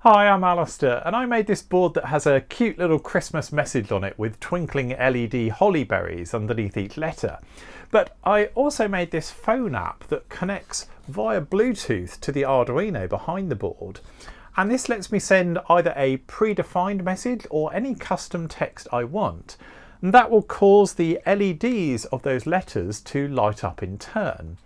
Hi, I'm Alistair, and I made this board that has a cute little Christmas message on it with twinkling LED holly berries underneath each letter. But I also made this phone app that connects via Bluetooth to the Arduino behind the board. And this lets me send either a predefined message or any custom text I want. And that will cause the LEDs of those letters to light up in turn.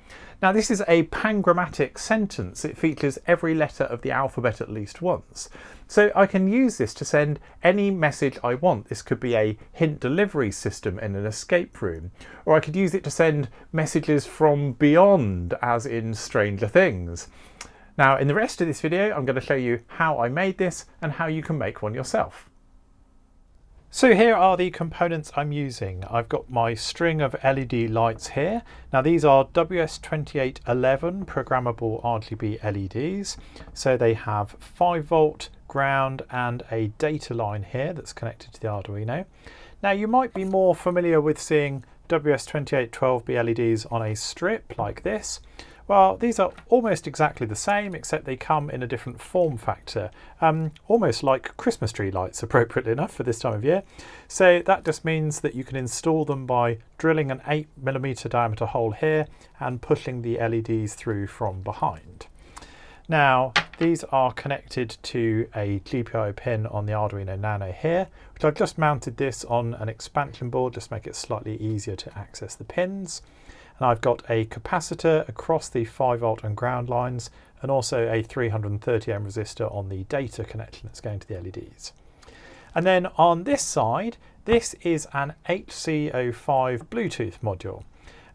Now this is a pangrammatic sentence. It features every letter of the alphabet at least once. So I can use this to send any message I want. This could be a hint delivery system in an escape room, or I could use it to send messages from beyond, as in Stranger Things. Now in the rest of this video, I'm going to show you how I made this and how you can make one yourself. So here are the components I'm using. I've got my string of LED lights here. Now these are WS2811 programmable RGB LEDs. So they have 5 volt ground and a data line here that's connected to the Arduino. Now you might be more familiar with seeing WS2812B LEDs on a strip like this. Well, these are almost exactly the same, except they come in a different form factor, almost like Christmas tree lights, appropriately enough for this time of year. So that just means that you can install them by drilling an 8mm diameter hole here and pushing the LEDs through from behind. Now, these are connected to a GPIO pin on the Arduino Nano here, which I've just mounted this on an expansion board, just to make it slightly easier to access the pins. And I've got a capacitor across the 5 volt and ground lines, and also a 330 ohm resistor on the data connection that's going to the LEDs. And then on this side, this is an HC05 Bluetooth module,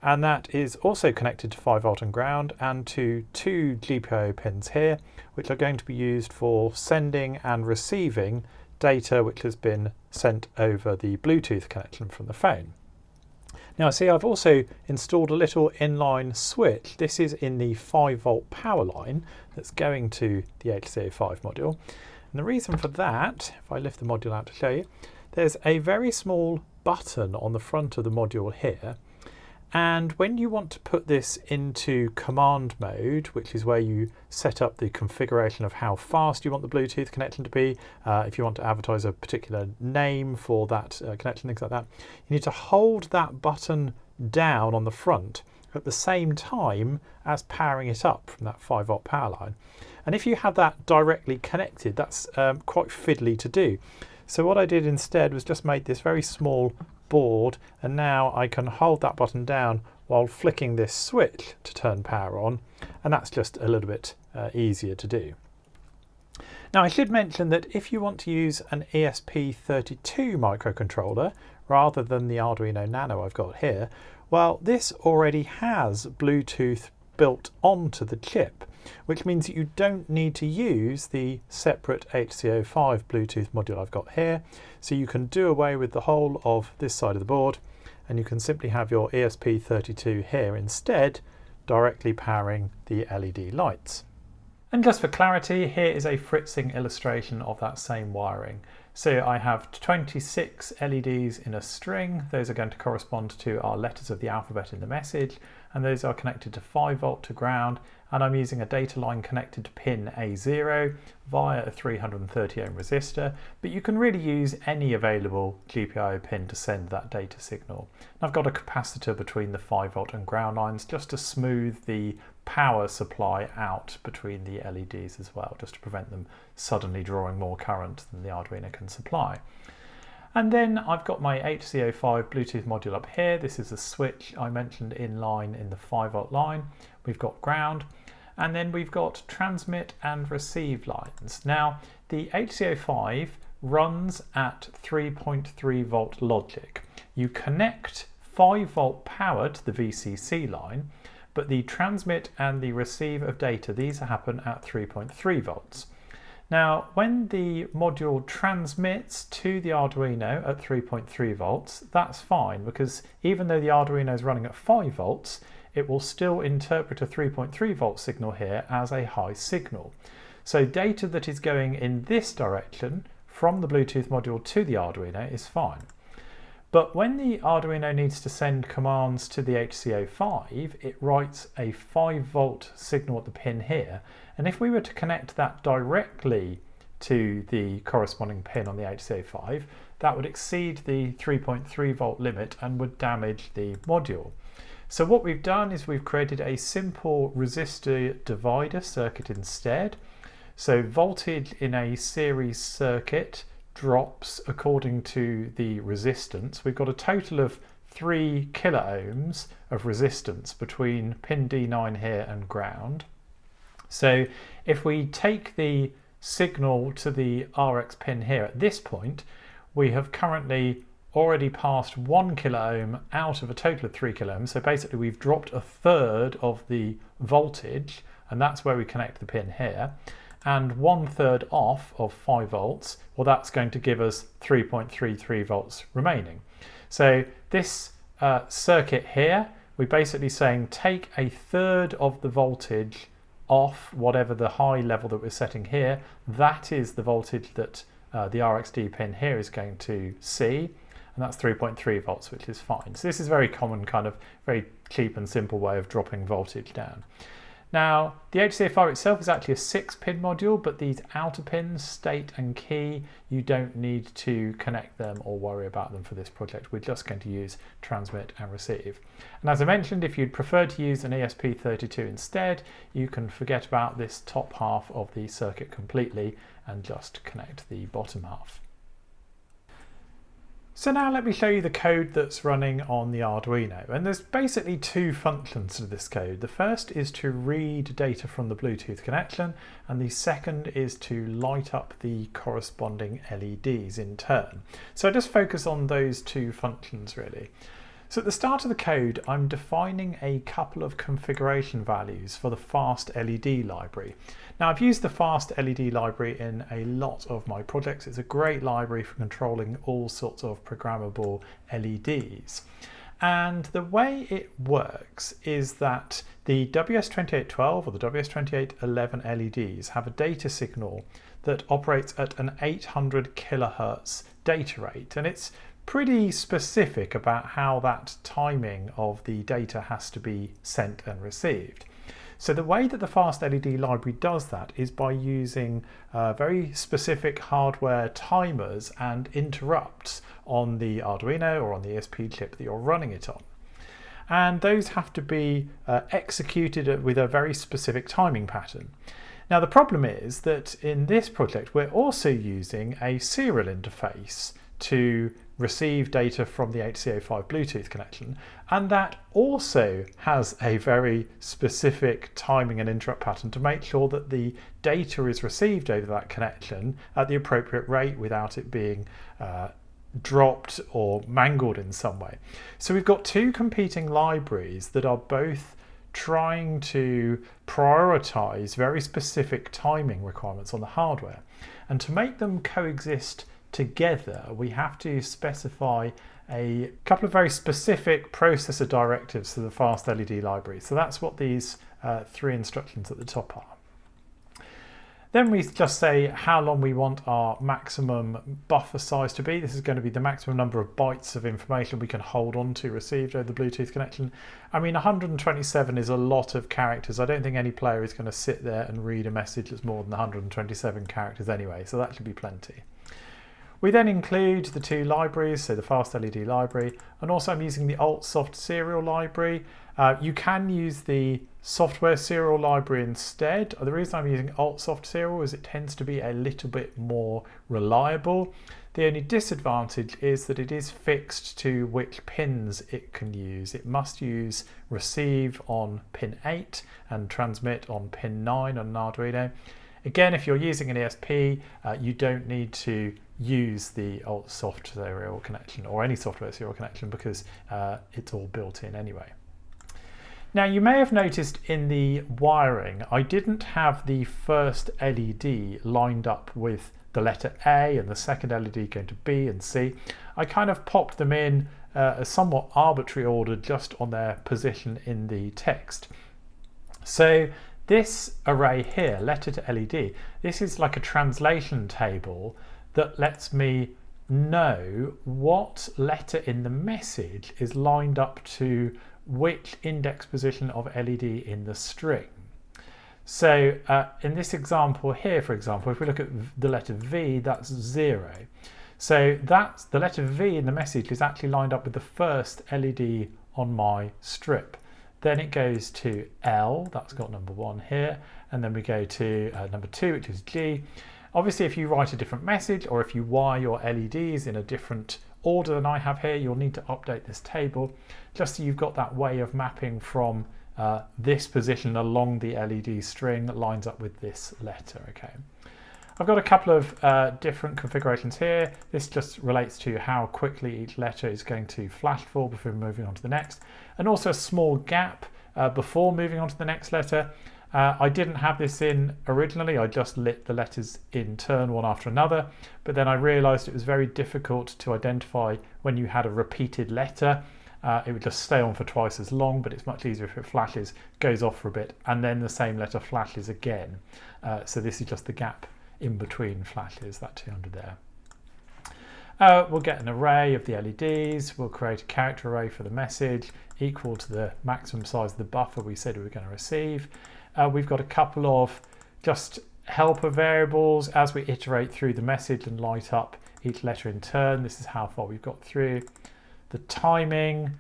and that is also connected to 5 volt and ground and to 2 GPIO pins here, which are going to be used for sending and receiving data which has been sent over the Bluetooth connection from the phone. Now see, I've also installed a little inline switch. This is in the 5 volt power line that's going to the HC05 module. And the reason for that, if I lift the module out to show you, there's a very small button on the front of the module here. And when you want to put this into command mode, which is where you set up the configuration of how fast you want the Bluetooth connection to be, if you want to advertise a particular name for that connection, things like that, you need to hold that button down on the front at the same time as powering it up from that 5 volt power line. And if you have that directly connected, that's quite fiddly to do. So what I did instead was just made this very small board, and now I can hold that button down while flicking this switch to turn power on, and that's just a little bit easier to do. Now I should mention that if you want to use an ESP32 microcontroller rather than the Arduino Nano I've got here, well, this already has Bluetooth built onto the chip, which means that you don't need to use the separate HC05 Bluetooth module I've got here. So you can do away with the whole of this side of the board, and you can simply have your ESP32 here instead, directly powering the LED lights. And just for clarity, here is a fritzing illustration of that same wiring. So I have 26 LEDs in a string. Those are going to correspond to our letters of the alphabet in the message, and those are connected to 5 volt to ground, and I'm using a data line connected to pin A0 via a 330 ohm resistor, but you can really use any available GPIO pin to send that data signal. And I've got a capacitor between the 5 volt and ground lines just to smooth the power supply out between the LEDs as well, just to prevent them suddenly drawing more current than the Arduino can supply. And then I've got my HC05 Bluetooth module up here. This is a switch I mentioned in line in the 5 volt line. We've got ground, and then we've got transmit and receive lines. Now the HC05 runs at 3.3 volt logic. You connect 5 volt power to the VCC line, but the transmit and the receive of data, these happen at 3.3 volts. Now, when the module transmits to the Arduino at 3.3 volts, that's fine, because even though the Arduino is running at 5 volts, it will still interpret a 3.3 volt signal here as a high signal. So data that is going in this direction from the Bluetooth module to the Arduino is fine. But when the Arduino needs to send commands to the HC05, it writes a 5 volt signal at the pin here. And if we were to connect that directly to the corresponding pin on the HC05, that would exceed the 3.3 volt limit and would damage the module. So what we've done is we've created a simple resistor divider circuit instead. So voltage in a series circuit drops according to the resistance. We've got a total of 3 kilo ohms of resistance between pin D9 here and ground. So if we take the signal to the RX pin here at this point, we have currently already passed 1 kilo ohm out of a total of 3 kilo ohms. So basically we've dropped a third of the voltage, and that's where we connect the pin here. And 1/3 off of 5 volts, well, that's going to give us 3.33 volts remaining. So this circuit here, we're basically saying take a third of the voltage off whatever the high level that we're setting here. That is the voltage that the RXD pin here is going to see, and that's 3.3 volts, which is fine. So this is a very common, kind of very cheap and simple way of dropping voltage down. Now, the HCFR itself is actually a 6-pin module, but these outer pins, state and key, you don't need to connect them or worry about them for this project. We're just going to use transmit and receive. And as I mentioned, if you'd prefer to use an ESP32 instead, you can forget about this top half of the circuit completely and just connect the bottom half. So now let me show you the code that's running on the Arduino, and there's basically 2 functions to this code. The first is to read data from the Bluetooth connection, and the second is to light up the corresponding LEDs in turn. So I just focus on those 2 functions really. So at the start of the code, I'm defining a couple of configuration values for the fast LED library. Now, I've used the fast LED library in a lot of my projects. It's a great library for controlling all sorts of programmable LEDs. And the way it works is that the WS2812 or the WS2811 LEDs have a data signal that operates at an 800 kilohertz data rate, and it's pretty specific about how that timing of the data has to be sent and received. So the way that the fast LED library does that is by using very specific hardware timers and interrupts on the Arduino or on the ESP chip that you're running it on. And those have to be executed with a very specific timing pattern. Now the problem is that in this project we're also using a serial interface to receive data from the HC05 Bluetooth connection, and that also has a very specific timing and interrupt pattern to make sure that the data is received over that connection at the appropriate rate without it being dropped or mangled in some way. So we've got 2 competing libraries that are both trying to prioritize very specific timing requirements on the hardware, and to make them coexist together we have to specify a couple of very specific processor directives to the fast LED library. So that's what these 3 instructions at the top are. Then we just say how long we want our maximum buffer size to be. This is going to be the maximum number of bytes of information we can hold on to received over the Bluetooth connection. I mean, 127 is a lot of characters. I don't think any player is going to sit there and read a message that's more than 127 characters anyway, so that should be plenty. We then include the 2 libraries, so the fast LED library, and also I'm using the AltSoft serial library. You can use the software serial library instead. The reason I'm using AltSoft serial is it tends to be a little bit more reliable. The only disadvantage is that it is fixed to which pins it can use. It must use receive on pin 8 and transmit on pin 9 on an Arduino. Again, if you're using an ESP, you don't need to use the AltSoft serial connection or any software serial connection because it's all built in anyway. Now you may have noticed in the wiring I didn't have the first LED lined up with the letter A and the second LED going to B and C. I kind of popped them in a somewhat arbitrary order just on their position in the text. So this array here, letter to LED, this is like a translation table that lets me know what letter in the message is lined up to which index position of LED in the string. So in this example here, for example, if we look at the letter V, that's 0. So that's the letter V in the message is actually lined up with the first LED on my strip. Then it goes to L, that's got number 1 here, and then we go to number 2, which is G. Obviously, if you write a different message or if you wire your LEDs in a different order than I have here, you'll need to update this table just so you've got that way of mapping from this position along the LED string that lines up with this letter. Okay. I've got a couple of different configurations here. This just relates to how quickly each letter is going to flash for before moving on to the next, and also a small gap before moving on to the next letter. I didn't have this in originally, I just lit the letters in turn one after another, but then I realised it was very difficult to identify when you had a repeated letter. It would just stay on for twice as long, but it's much easier if it flashes, goes off for a bit, and then the same letter flashes again. So this is just the gap in between flashes, that 200 there. We'll get an array of the LEDs, we'll create a character array for the message equal to the maximum size of the buffer we said we were going to receive. We've got a couple of just helper variables as we iterate through the message and light up each letter in turn. This is how far we've got through. The timing,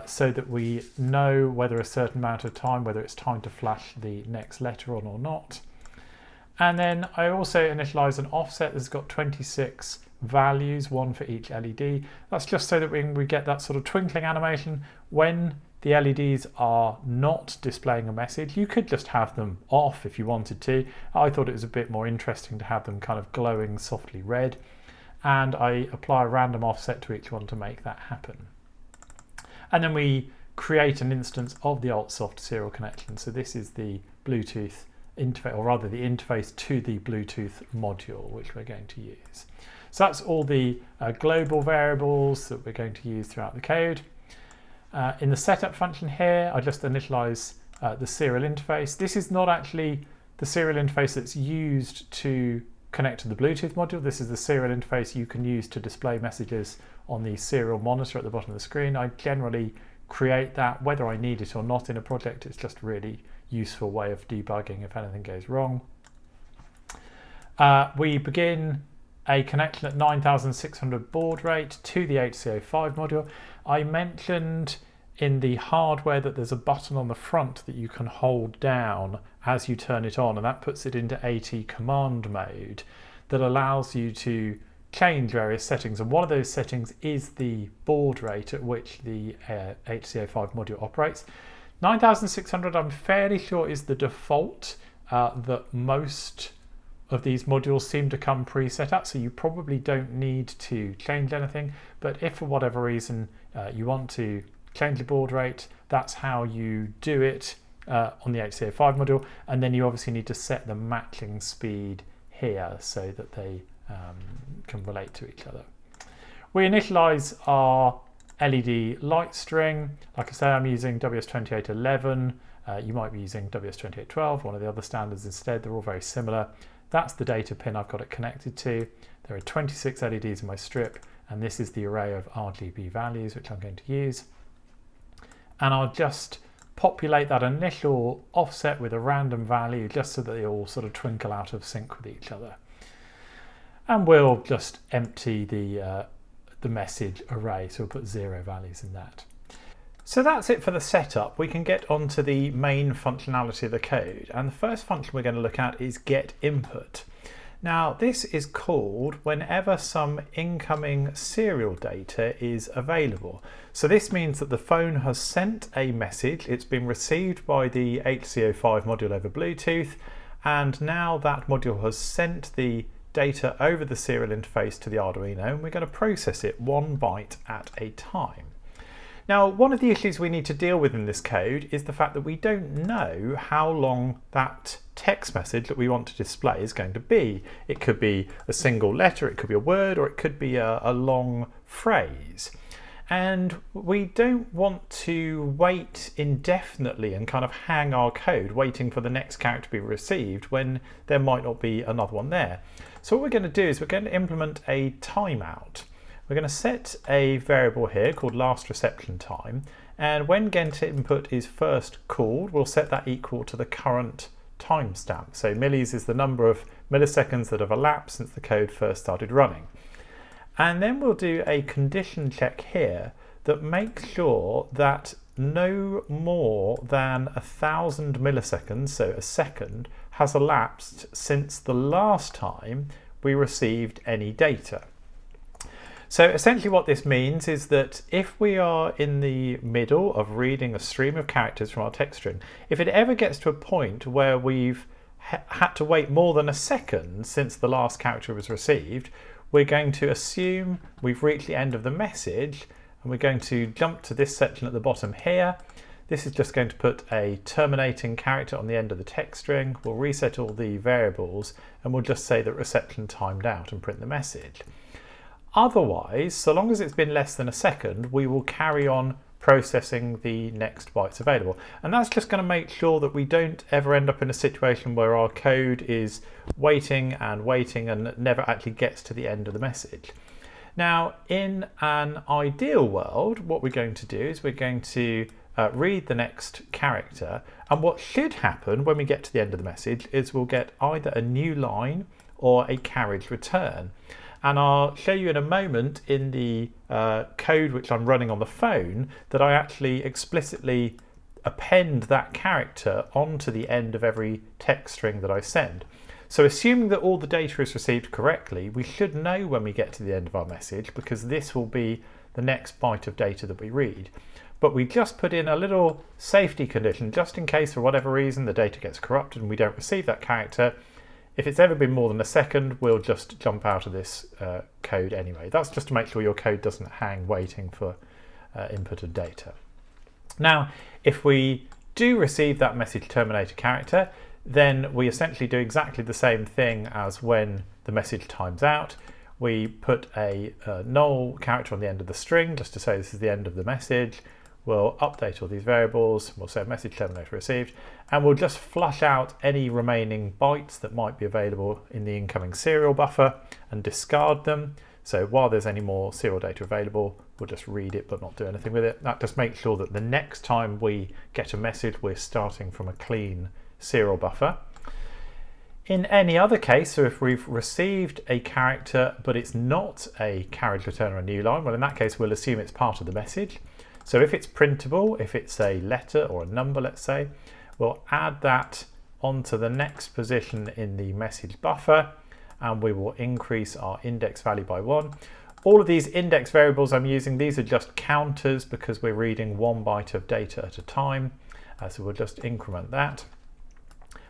so that we know whether a certain amount of time, whether it's time to flash the next letter on or not. And then I also initialize an offset that's got 26 values, 1 for each LED. That's just so that we get that sort of twinkling animation when the LEDs are not displaying a message. You could just have them off if you wanted to. I thought it was a bit more interesting to have them kind of glowing softly red, and I apply a random offset to each one to make that happen. And then we create an instance of the AltSoft serial connection. So this is the Bluetooth interface, or rather the interface to the Bluetooth module, which we're going to use. So that's all the global variables that we're going to use throughout the code. In the setup function here, I just initialize the serial interface. This is not actually the serial interface that's used to connect to the Bluetooth module. This is the serial interface you can use to display messages on the serial monitor at the bottom of the screen. I generally create that whether I need it or not in a project. It's just a really useful way of debugging if anything goes wrong. We begin a connection at 9600 baud rate to the HC05 module. I mentioned in the hardware that there's a button on the front that you can hold down as you turn it on, and that puts it into AT command mode that allows you to change various settings, and one of those settings is the baud rate at which the HC05 module operates. 9600 I'm fairly sure is the default that most of these modules seem to come pre-set up, so you probably don't need to change anything, but if for whatever reason you want to change the baud rate, that's how you do it on the HC05 module, and then you obviously need to set the matching speed here so that they can relate to each other. We initialize our LED light string. Like I say, I'm using WS2811. You might be using WS2812, one of the other standards instead. They're all very similar. That's the data pin I've got it connected to. There are 26 LEDs in my strip, and this is the array of RGB values which I'm going to use. And I'll just populate that initial offset with a random value just so that they all sort of twinkle out of sync with each other. And we'll just empty the message array, so we'll put 0 values in that. So that's it for the setup. We can get onto the main functionality of the code, and the first function we're going to look at is get input. Now this is called whenever some incoming serial data is available. So this means that the phone has sent a message, it's been received by the HC05 module over Bluetooth, and now that module has sent the data over the serial interface to the Arduino, and we're going to process it 1 byte at a time. Now, one of the issues we need to deal with in this code is the fact that we don't know how long that text message that we want to display is going to be. It could be a single letter, it could be a word, or it could be a long phrase. And we don't want to wait indefinitely and kind of hang our code waiting for the next character to be received when there might not be another one there. So what we're going to do is we're going to implement a timeout. We're going to set a variable here called last reception time, and when get input is first called, we'll set that equal to the current timestamp. So millis is the number of milliseconds that have elapsed since the code first started running. And then we'll do a condition check here that makes sure that no more than 1,000 milliseconds, so a second, has elapsed since the last time we received any data. So essentially what this means is that if we are in the middle of reading a stream of characters from our text string, if it ever gets to a point where we've had to wait more than a second since the last character was received, we're going to assume we've reached the end of the message, and we're going to jump to this section at the bottom here. This is just going to put a terminating character on the end of the text string. We'll reset all the variables, and we'll just say that reception timed out and print the message. Otherwise, so long as it's been less than a second, we will carry on processing the next bytes available. And that's just going to make sure that we don't ever end up in a situation where our code is waiting and waiting and never actually gets to the end of the message. Now, in an ideal world, what we're going to do is we're going to read the next character, and what should happen when we get to the end of the message is we'll get either a new line or a carriage return. And I'll show you in a moment in the code which I'm running on the phone that I actually explicitly append that character onto the end of every text string that I send. So assuming that all the data is received correctly, we should know when we get to the end of our message, because this will be the next byte of data that we read. But we just put in a little safety condition just in case for whatever reason the data gets corrupted and we don't receive that character. If it's ever been more than a second, we'll just jump out of this code anyway. That's just to make sure your code doesn't hang waiting for input of data. Now, if we do receive that message terminator character, then we essentially do exactly the same thing as when the message times out. We put a null character on the end of the string just to say this is the end of the message. We'll update all these variables, we'll say message terminator received, and we'll just flush out any remaining bytes that might be available in the incoming serial buffer and discard them. So while there's any more serial data available, we'll just read it but not do anything with it. That just makes sure that the next time we get a message, we're starting from a clean serial buffer. In any other case, so if we've received a character but it's not a carriage return or a new line, well in that case we'll assume it's part of the message. So if it's printable, if it's a letter or a number, let's say, we'll add that onto the next position in the message buffer, and we will increase our index value by 1. All of these index variables I'm using, these are just counters because we're reading 1 byte of data at a time. So we'll just increment that.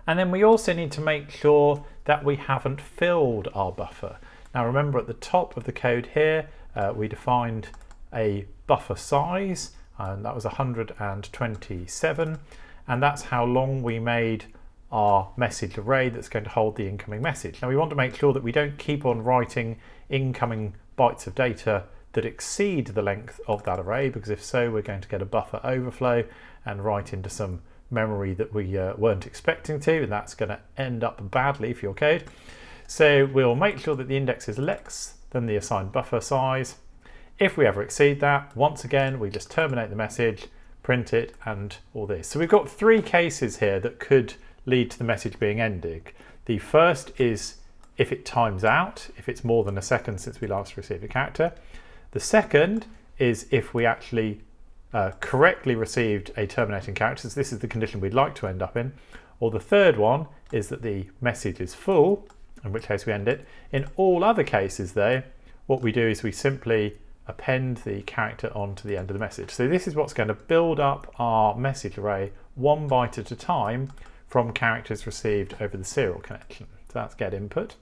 And then we also need to make sure that we haven't filled our buffer. Now remember, at the top of the code here, we defined a buffer size, and that was 127, and that's how long we made our message array that's going to hold the incoming message. Now we want to make sure that we don't keep on writing incoming bytes of data that exceed the length of that array, because if so, we're going to get a buffer overflow and write into some memory that we weren't expecting to, and that's going to end up badly for your code. So we'll make sure that the index is less than the assigned buffer size. If we ever exceed that, once again, we just terminate the message, print it, and all this. So we've got 3 cases here that could lead to the message being ended. The first is if it times out, if it's more than a second since we last received a character. The second is if we actually correctly received a terminating character, so this is the condition we'd like to end up in. Or the third one is that the message is full, in which case we end it. In all other cases though, what we do is we simply append the character onto the end of the message. So this is what's going to build up our message array 1 byte at a time from characters received over the serial connection. So that's get input.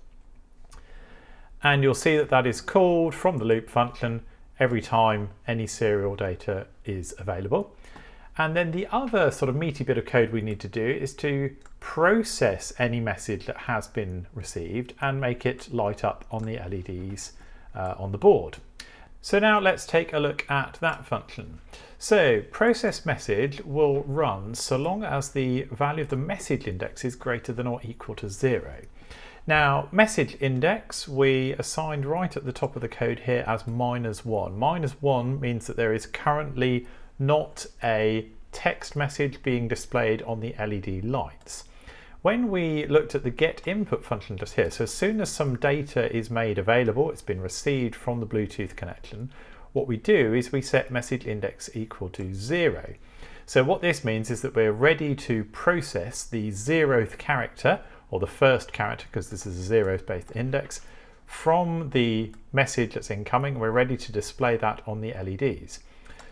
And you'll see that that is called from the loop function every time any serial data is available. And then the other sort of meaty bit of code we need to do is to process any message that has been received and make it light up on the LEDs on the board. So now let's take a look at that function. So process message will run so long as the value of the message index is greater than or equal to 0. Now message index we assigned right at the top of the code here as -1. -1 means that there is currently not a text message being displayed on the LED lights. when we looked at the get input function just here, so as soon as some data is made available, it's been received from the Bluetooth connection, what we do is we set message index equal to 0. So what this means is that we're ready to process the 0th character, or the first character, because this is a 0th-based index, from the message that's incoming. We're ready to display that on the LEDs.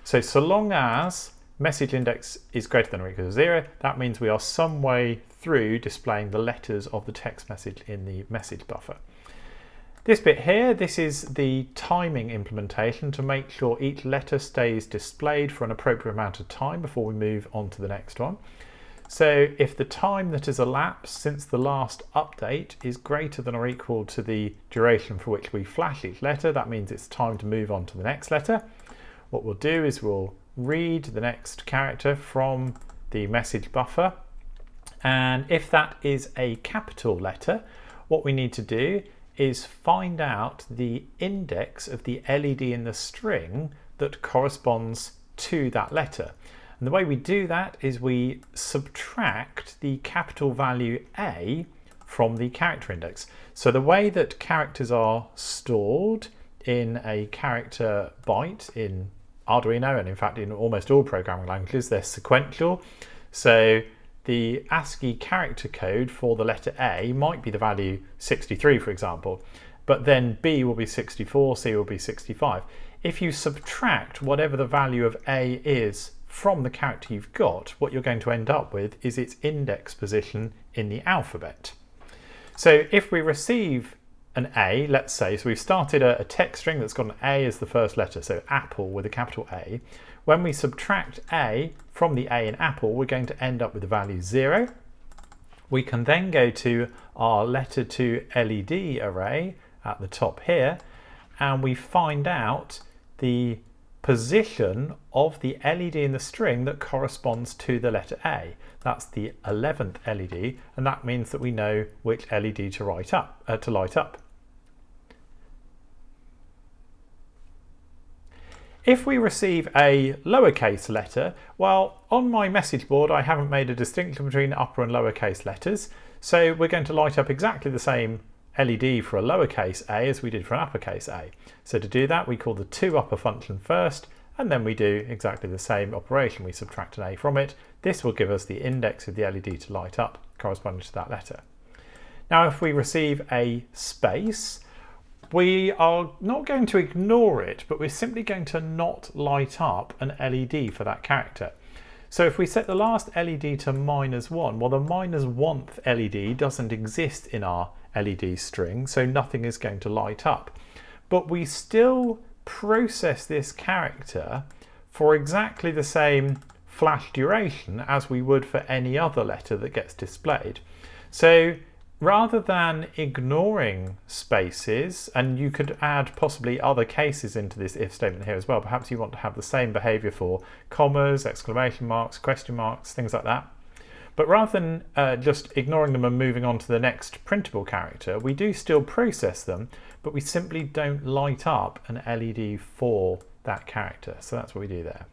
So long as message index is greater than or equal to 0, that means we are some way through displaying the letters of the text message in the message buffer. This bit here, this is the timing implementation to make sure each letter stays displayed for an appropriate amount of time before we move on to the next one. So if the time that has elapsed since the last update is greater than or equal to the duration for which we flash each letter, that means it's time to move on to the next letter. What we'll do is we'll read the next character from the message buffer, and if that is a capital letter, what we need to do is find out the index of the LED in the string that corresponds to that letter. And the way we do that is we subtract the capital value A from the character index. So the way that characters are stored in a character byte in Arduino, and in fact in almost all programming languages, they're sequential. So the ASCII character code for the letter A might be the value 63, for example, but then B will be 64, C will be 65. If you subtract whatever the value of A is from the character you've got, what you're going to end up with is its index position in the alphabet. So if we receive an A, let's say, so we've started a text string that's got an A as the first letter, so apple with a capital A. When we subtract A from the A in apple, we're going to end up with the value 0. We can then go to our letter to LED array at the top here, and we find out the position of the LED in the string that corresponds to the letter A. That's the 11th LED, and that means that we know which LED to light up. If we receive a lowercase letter, well, on my message board I haven't made a distinction between upper and lowercase letters, so we're going to light up exactly the same LED for a lowercase a as we did for an uppercase A. So to do that, we call the toUpper function first, and then we do exactly the same operation. We subtract an A from it. This will give us the index of the LED to light up corresponding to that letter. Now, if we receive a space, we are not going to ignore it, but we're simply going to not light up an LED for that character. So if we set the last LED to -1, well, the -1th LED doesn't exist in our LED string, so nothing is going to light up. But we still process this character for exactly the same flash duration as we would for any other letter that gets displayed. So rather than ignoring spaces, and you could add possibly other cases into this if statement here as well, perhaps you want to have the same behavior for commas, exclamation marks, question marks, things like that. But rather than just ignoring them and moving on to the next printable character, we do still process them, but we simply don't light up an LED for that character. So that's what we do there.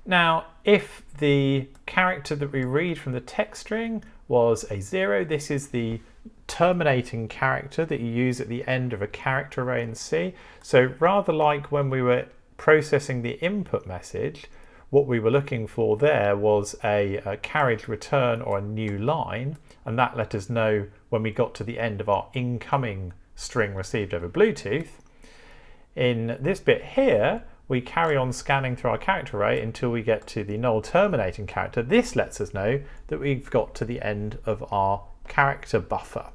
Now, if the character that we read from the text string was a 0, this is the terminating character that you use at the end of a character array in C. So rather like when we were processing the input message, what we were looking for there was a carriage return or a new line, and that let us know when we got to the end of our incoming string received over Bluetooth. In this bit here, we carry on scanning through our character array until we get to the null terminating character. This lets us know that we've got to the end of our character buffer.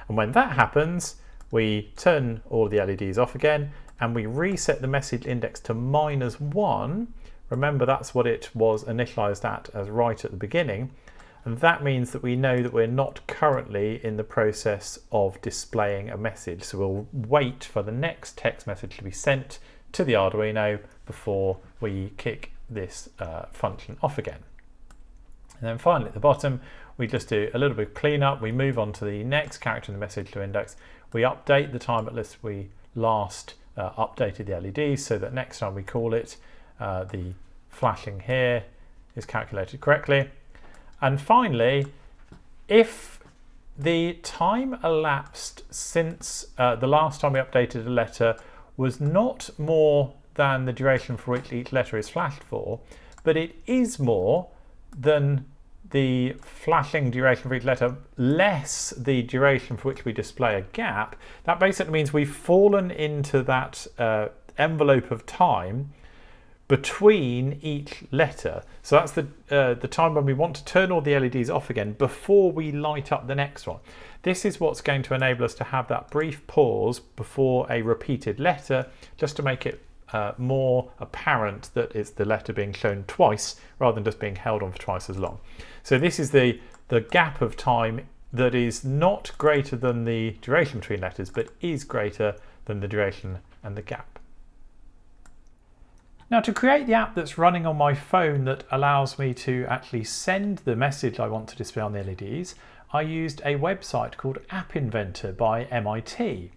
And when that happens, we turn all the LEDs off again and we reset the message index to -1. Remember, that's what it was initialized at as right at the beginning. And that means that we know that we're not currently in the process of displaying a message. So we'll wait for the next text message to be sent to the Arduino before we kick this function off again. And then finally at the bottom, we just do a little bit of cleanup. We move on to the next character in the message to index. We update the time at least we last updated the LEDs so that next time we call it, the flashing here is calculated correctly. And finally, If the time elapsed since the last time we updated a letter was not more than the duration for which each letter is flashed for, but it is more than the flashing duration for each letter less the duration for which we display a gap, that basically means we've fallen into that envelope of time between each letter. So that's the time when we want to turn all the LEDs off again before we light up the next one. This is what's going to enable us to have that brief pause before a repeated letter, just to make it more apparent that it's the letter being shown twice rather than just being held on for twice as long. So this is the gap of time that is not greater than the duration between letters, but is greater than the duration and the gap. Now, to create the app that's running on my phone that allows me to actually send the message I want to display on the LEDs, I used a website called App Inventor by MIT.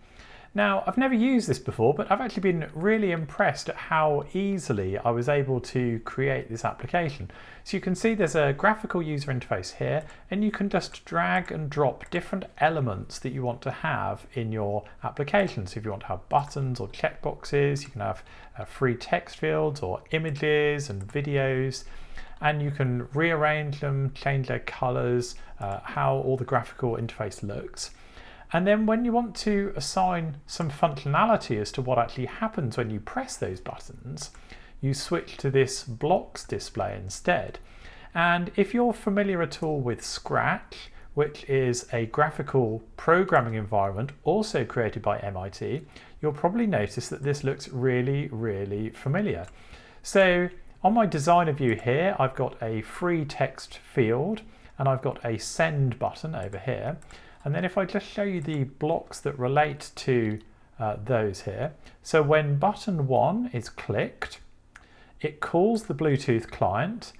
Now, I've never used this before, but I've actually been really impressed at how easily I was able to create this application. So you can see there's a graphical user interface here, and you can just drag and drop different elements that you want to have in your application. So if you want to have buttons or checkboxes, you can have free text fields or images and videos, and you can rearrange them, change their colors, how all the graphical interface looks. And then when you want to assign some functionality as to what actually happens when you press those buttons, you switch to this blocks display instead. And if you're familiar at all with Scratch, which is a graphical programming environment also created by MIT, you'll probably notice that this looks really, really familiar. So on my designer view here, I've got a free text field and I've got a send button over here. And then if I just show you the blocks that relate to those here. So when button 1 is clicked, it calls the Bluetooth client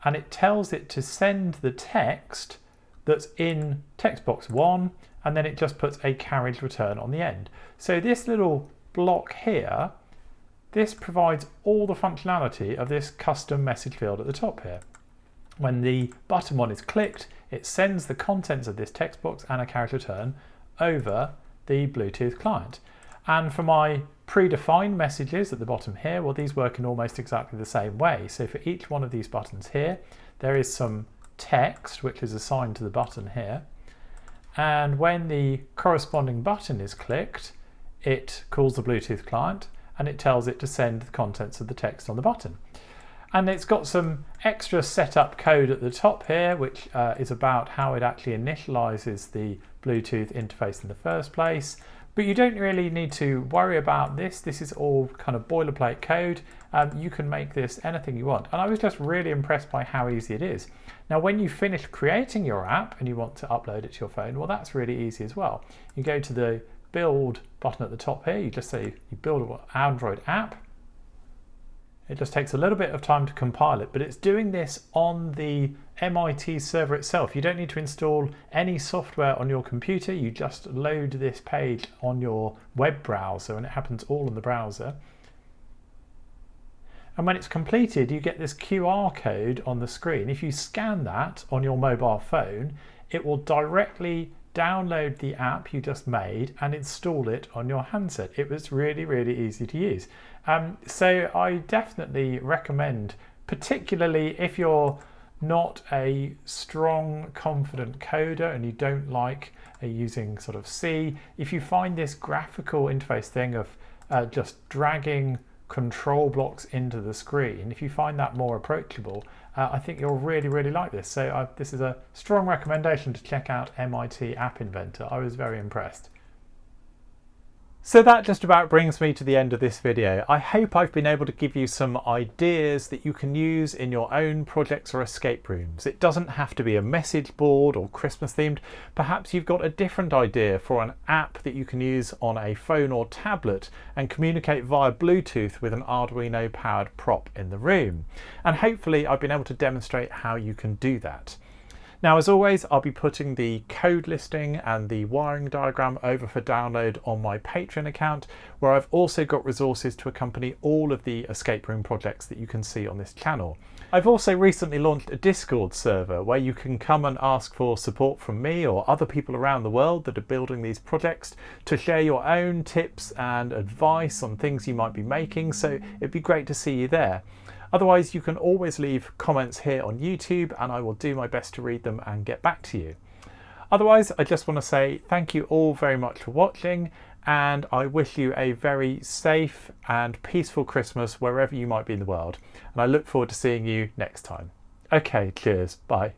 and it tells it to send the text that's in text box 1, and then it just puts a carriage return on the end. So this little block here, this provides all the functionality of this custom message field at the top here. When the button 1 is clicked, it sends the contents of this text box and a carriage return over the Bluetooth client. And for my predefined messages at the bottom here, well, these work in almost exactly the same way. So for each one of these buttons here, there is some text which is assigned to the button here. And when the corresponding button is clicked, it calls the Bluetooth client and it tells it to send the contents of the text on the button. And it's got some extra setup code at the top here, which is about how it actually initializes the Bluetooth interface in the first place. But you don't really need to worry about this. This is all kind of boilerplate code. You can make this anything you want. And I was just really impressed by how easy it is. Now, when you finish creating your app and you want to upload it to your phone, well, that's really easy as well. You go to the build button at the top here. You just say you build an Android app. It just takes a little bit of time to compile it, but it's doing this on the MIT server itself. You don't need to install any software on your computer. You just load this page on your web browser and it happens all in the browser. And when it's completed, you get this QR code on the screen. If you scan that on your mobile phone, it will directly download the app you just made and install it on your handset. It was really, really easy to use. So I definitely recommend, particularly if you're not a strong, confident coder and you don't like using sort of C, if you find this graphical interface thing of just dragging control blocks into the screen, if you find that more approachable, I think you'll really, really like this. So this is a strong recommendation to check out MIT App Inventor. I was very impressed. So that just about brings me to the end of this video. I hope I've been able to give you some ideas that you can use in your own projects or escape rooms. It doesn't have to be a message board or Christmas themed. Perhaps you've got a different idea for an app that you can use on a phone or tablet and communicate via Bluetooth with an Arduino powered prop in the room. And hopefully I've been able to demonstrate how you can do that. Now, as always, I'll be putting the code listing and the wiring diagram over for download on my Patreon account, where I've also got resources to accompany all of the escape room projects that you can see on this channel. I've also recently launched a Discord server where you can come and ask for support from me or other people around the world that are building these projects to share your own tips and advice on things you might be making, so it'd be great to see you there. Otherwise, you can always leave comments here on YouTube and I will do my best to read them and get back to you. Otherwise, I just want to say thank you all very much for watching, and I wish you a very safe and peaceful Christmas wherever you might be in the world. And I look forward to seeing you next time. Okay, cheers, bye.